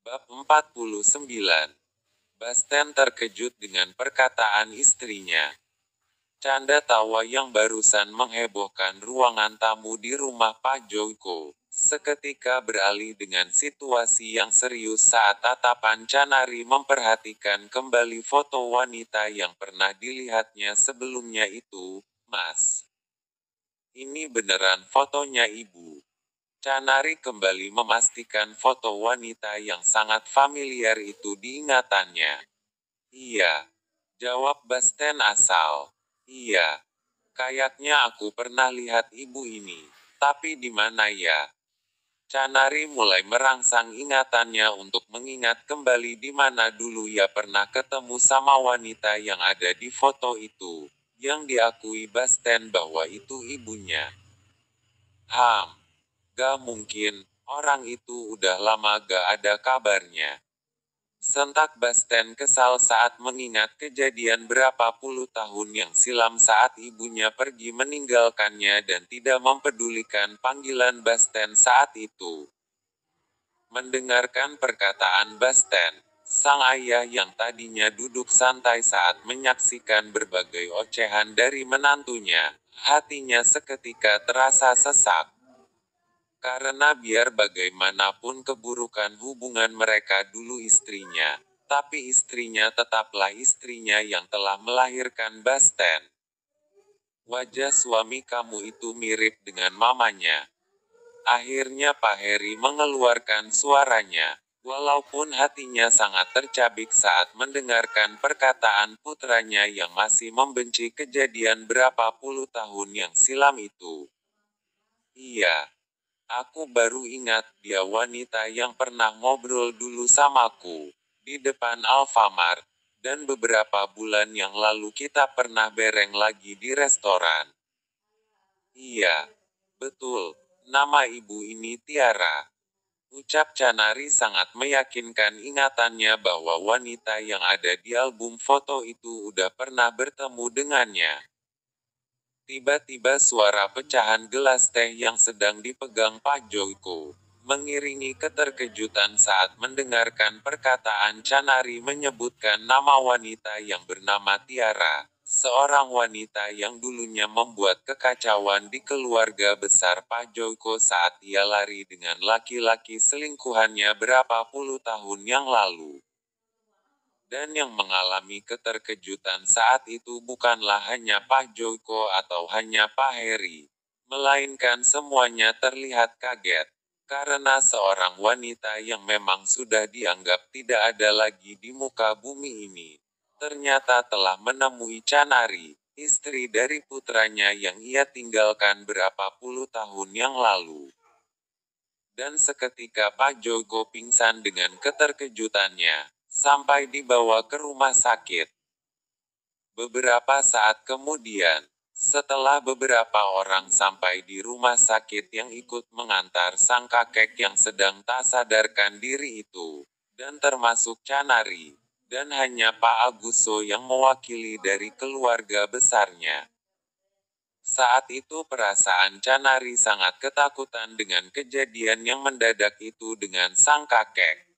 Bab 49. Basten terkejut dengan perkataan istrinya. Canda tawa yang barusan menghebohkan ruangan tamu di rumah Pak Joko, seketika beralih dengan situasi yang serius saat tatapan Canari memperhatikan kembali foto wanita yang pernah dilihatnya sebelumnya itu. "Mas, ini beneran fotonya Ibu?" Canari kembali memastikan foto wanita yang sangat familiar itu diingatannya. "Iya," jawab Basten asal. "Iya, kayaknya aku pernah lihat ibu ini. Tapi di mana ya?" Canari mulai merangsang ingatannya untuk mengingat kembali di mana dulu ia pernah ketemu sama wanita yang ada di foto itu, yang diakui Basten bahwa itu ibunya. Gak mungkin, orang itu udah lama gak ada kabarnya. Sentak Basten kesal saat mengingat kejadian berapa puluh tahun yang silam saat ibunya pergi meninggalkannya dan tidak mempedulikan panggilan Basten saat itu. Mendengarkan perkataan Basten, sang ayah yang tadinya duduk santai saat menyaksikan berbagai ocehan dari menantunya, hatinya seketika terasa sesak. Karena biar bagaimanapun keburukan hubungan mereka dulu istrinya, tapi istrinya tetaplah istrinya yang telah melahirkan Basten. "Wajah suami kamu itu mirip dengan mamanya." Akhirnya Pak Heri mengeluarkan suaranya, walaupun hatinya sangat tercabik saat mendengarkan perkataan putranya yang masih membenci kejadian berapa puluh tahun yang silam itu. "Iya. Aku baru ingat dia wanita yang pernah ngobrol dulu samaku, di depan Alfamart, dan beberapa bulan yang lalu kita pernah bareng lagi di restoran." "Iya. Betul, nama ibu ini Tiara," ucap Canari sangat meyakinkan ingatannya bahwa wanita yang ada di album foto itu udah pernah bertemu dengannya. Tiba-tiba suara pecahan gelas teh yang sedang dipegang Pak Joko, mengiringi keterkejutan saat mendengarkan perkataan Canari menyebutkan nama wanita yang bernama Tiara, seorang wanita yang dulunya membuat kekacauan di keluarga besar Pak Joko saat ia lari dengan laki-laki selingkuhannya berapa puluh tahun yang lalu. Dan yang mengalami keterkejutan saat itu bukanlah hanya Pak Joko atau hanya Pak Heri, melainkan semuanya terlihat kaget, karena seorang wanita yang memang sudah dianggap tidak ada lagi di muka bumi ini, ternyata telah menemui Canari, istri dari putranya yang ia tinggalkan berapa puluh tahun yang lalu. Dan seketika Pak Joko pingsan dengan keterkejutannya, sampai dibawa ke rumah sakit. Beberapa saat kemudian, setelah beberapa orang sampai di rumah sakit yang ikut mengantar sang kakek yang sedang tak sadarkan diri itu, dan termasuk Canari, dan hanya Pak Aguso yang mewakili dari keluarga besarnya. Saat itu perasaan Canari sangat ketakutan dengan kejadian yang mendadak itu dengan sang kakek.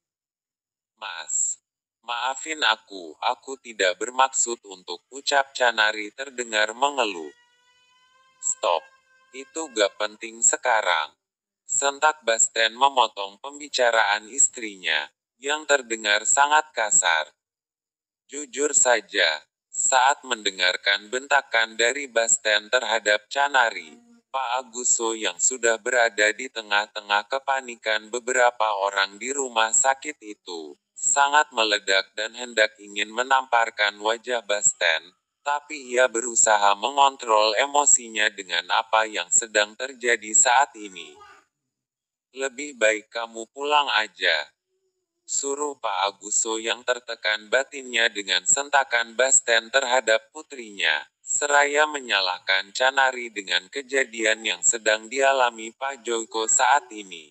"Mas, maafin aku tidak bermaksud untuk," ucap Canari terdengar mengeluh. "Stop, itu gak penting sekarang," sentak Basten memotong pembicaraan istrinya, yang terdengar sangat kasar. Jujur saja, saat mendengarkan bentakan dari Basten terhadap Canari, Pak Aguso yang sudah berada di tengah-tengah kepanikan beberapa orang di rumah sakit itu, sangat meledak dan hendak ingin menamparkan wajah Basten, tapi ia berusaha mengontrol emosinya dengan apa yang sedang terjadi saat ini. "Lebih baik kamu pulang aja," suruh Pak Aguso yang tertekan batinnya dengan sentakan Basten terhadap putrinya, seraya menyalahkan Canari dengan kejadian yang sedang dialami Pak Joko saat ini.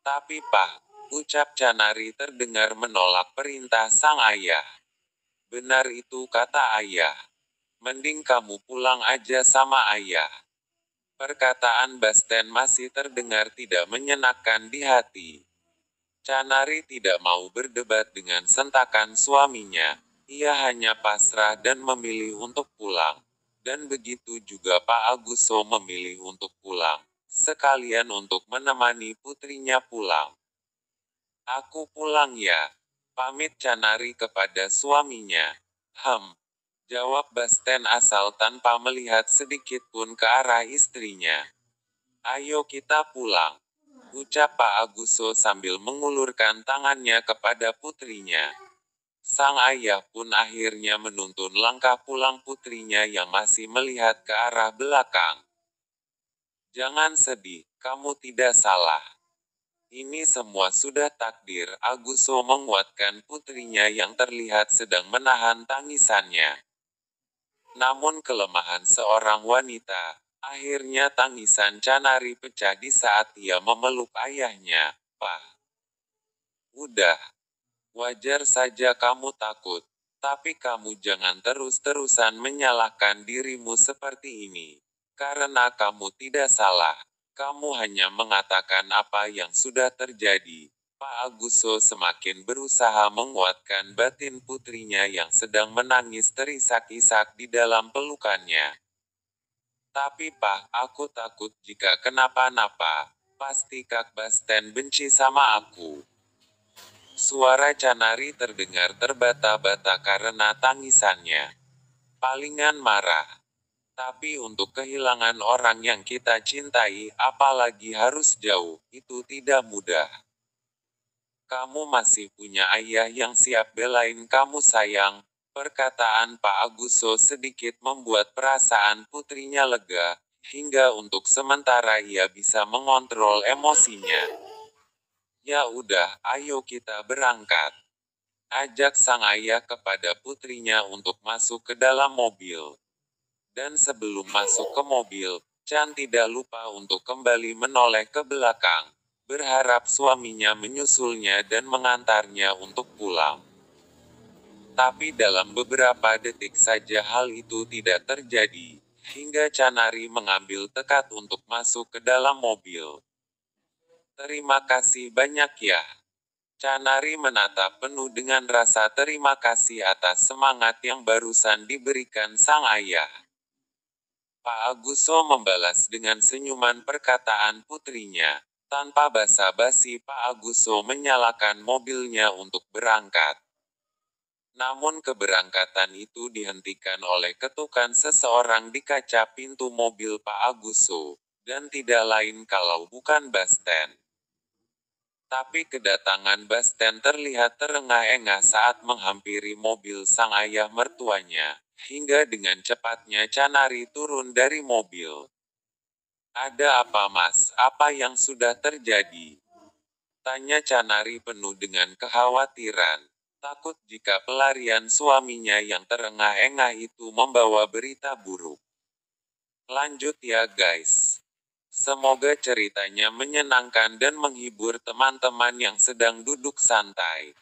"Tapi Pak," ucap Canari terdengar menolak perintah sang ayah. "Benar itu kata ayah. Mending kamu pulang aja sama ayah." Perkataan Basten masih terdengar tidak menyenangkan di hati. Canari tidak mau berdebat dengan sentakan suaminya. Ia hanya pasrah dan memilih untuk pulang. Dan begitu juga Pak Aguso memilih untuk pulang. Sekalian untuk menemani putrinya pulang. Aku pulang ya. Pamit Canari kepada suaminya. Jawab Basten asal tanpa melihat sedikit pun ke arah istrinya. Ayo kita pulang. Ucap Pak Aguso sambil mengulurkan tangannya kepada putrinya. Sang ayah pun akhirnya menuntun langkah pulang putrinya yang masih melihat ke arah belakang. Jangan sedih, kamu tidak salah. Ini semua sudah takdir. Aguso menguatkan putrinya yang terlihat sedang menahan tangisannya. Namun kelemahan seorang wanita, akhirnya tangisan Canari pecah di saat ia memeluk ayahnya. Pak, udah. Wajar saja kamu takut. Tapi kamu jangan terus-terusan menyalahkan dirimu seperti ini. Karena kamu tidak salah. Kamu hanya mengatakan apa yang sudah terjadi. Pak Aguso semakin berusaha menguatkan batin putrinya yang sedang menangis terisak-isak di dalam pelukannya. Tapi Pak, aku takut jika kenapa-napa. Pasti Kak Basten benci sama aku. Suara Canari terdengar terbata-bata karena tangisannya. Palingan marah. Tapi untuk kehilangan orang yang kita cintai, apalagi harus jauh, itu tidak mudah. Kamu masih punya ayah yang siap belain kamu sayang. Perkataan Pak Aguso sedikit membuat perasaan putrinya lega, hingga untuk sementara ia bisa mengontrol emosinya. Ya udah, ayo kita berangkat. Ajak sang ayah kepada putrinya untuk masuk ke dalam mobil. Dan sebelum masuk ke mobil, Chan tidak lupa untuk kembali menoleh ke belakang. Berharap suaminya menyusulnya dan mengantarnya untuk pulang. Tapi dalam beberapa detik saja hal itu tidak terjadi, hingga Canari mengambil tekad untuk masuk ke dalam mobil. Terima kasih banyak ya. Canari menatap penuh dengan rasa terima kasih atas semangat yang barusan diberikan sang ayah. Pak Aguso membalas dengan senyuman perkataan putrinya. Tanpa basa-basi Pak Aguso menyalakan mobilnya untuk berangkat. Namun keberangkatan itu dihentikan oleh ketukan seseorang di kaca pintu mobil Pak Aguso, dan tidak lain kalau bukan Basten. Tapi kedatangan Basten terlihat terengah-engah saat menghampiri mobil sang ayah mertuanya, hingga dengan cepatnya Canari turun dari mobil. Ada apa mas, apa yang sudah terjadi? Tanya Canari penuh dengan kekhawatiran. Takut jika pelarian suaminya yang terengah-engah itu membawa berita buruk. Lanjut ya guys. Semoga ceritanya menyenangkan dan menghibur teman-teman yang sedang duduk santai.